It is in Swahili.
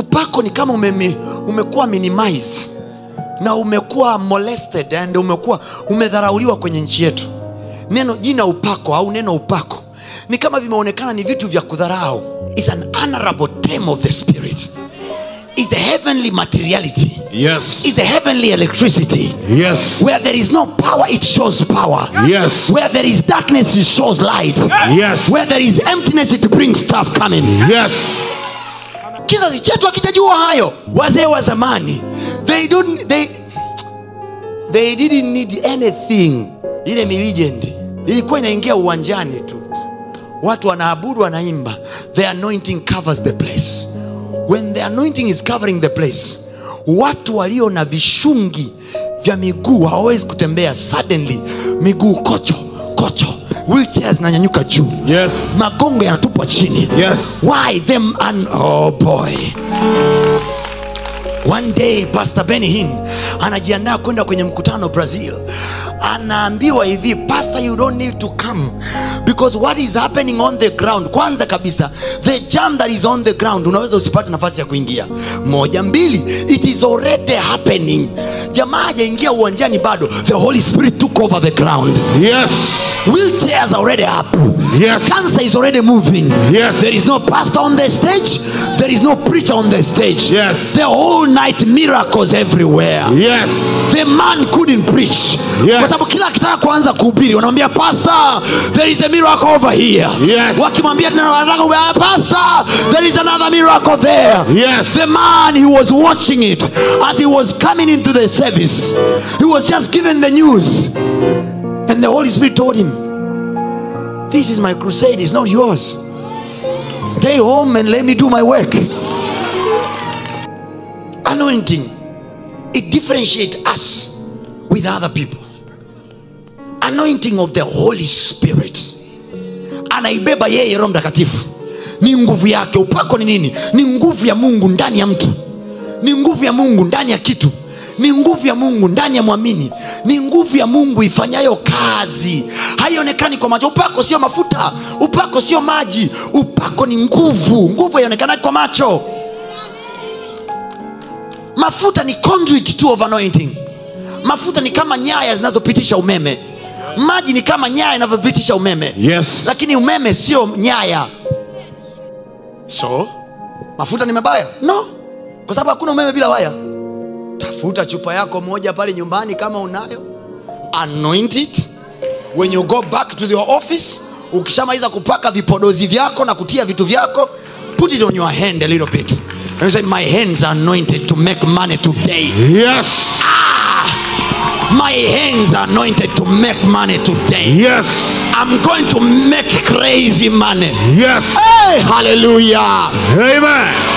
Upako ni kama umekuwa minimized na umekuwa molested and umedharauliwa kwenye nchi yetu. Jina upako au neno upako ni kama vimeonekana ni vitu vya kudharau. It's an honorable term of the spirit. It's the heavenly materiality. Yes. It's the heavenly electricity. Yes. Where there is no power, it shows power. Yes. Where there is darkness, it shows light. Yes. Where there is emptiness, it brings stuff coming. Yes. Kizazi chetu hakitajua hayo. Wazee wa zamani, they didn't need anything. Ile legend ilikuwa inaingia uwanjani tu, watu wanaabudu, wanaimba. The anointing covers the place. When the anointing is covering the place, watu walio na vishungi vya miguu hawawezi kutembea. Suddenly miguu kocho, wheelchairs zinanyanyuka juu. Yes. Magongo yanatupwa chini. Yes. Why them oh boy. One day Pastor Benny Hinn anajiandaa kwenda kwenye mkutano Brazil. Anaambiwa hivi, Pastor, you don't need to come because what is happening on the ground, kwanza kabisa the jam that is on the ground, unaweza usipate nafasi ya kuingia. Moja, mbili, it is already happening. Jamaa hajaingia uwanjani bado, the Holy Spirit took over the ground. Yes. Wheelchairs are already up. Yes. Cancer is already moving. Yes. There is no pastor on the stage. There is no preacher on the stage. Yes. The whole night miracles everywhere. Yes. The man couldn't preach. Yes. Kwa sababu kila kitaka kuanza kuhubiri wanamwambia, Pastor, there is a miracle over here. Yes. Wakimwambia tena, Pastor, there is another miracle there. Yes. The man, he was watching it as he was coming into the service. He was just given the news. And the Holy Spirit told him, this is my crusade, it's not yours. Stay home and let me do my work. Anointing, it differentiates us with other people. Anointing of the Holy Spirit, anaibeba yeye Roho Mtakatifu. Ni nguvu yake. Upako ni nini? Ni nguvu ya Mungu ndani ya mtu. Ni nguvu ya Mungu ndani ya kitu. Ni nguvu ya Mungu ndani ya muamini. Ni nguvu ya Mungu ifanyayo kazi, haionekani kwa macho. Upako sio mafuta, upako sio maji, upako ni nguvu. Nguvu haionekani kwa macho. Mafuta ni conduit to of anointing. Mafuta ni kama nyaya zinazopitisha umeme. Maji ni kama nyaya inavyopitisha umeme. Yes. Lakini umeme sio nyaya. So, mafuta ni mabaya? No. Kwa sababu hakuna umeme bila waya. Tafuta chupa yako moja pale nyumbani kama unayo. Anoint it. When you go back to your office, ukishamaliza kupaka vipodozi vyako na kutia vitu vyako, put it on your hand a little bit. And say, my hands are anointed to make money today. Yes. My hands are anointed to make money today. Yes. I'm going to make crazy money. Yes. Hey, hallelujah. Amen.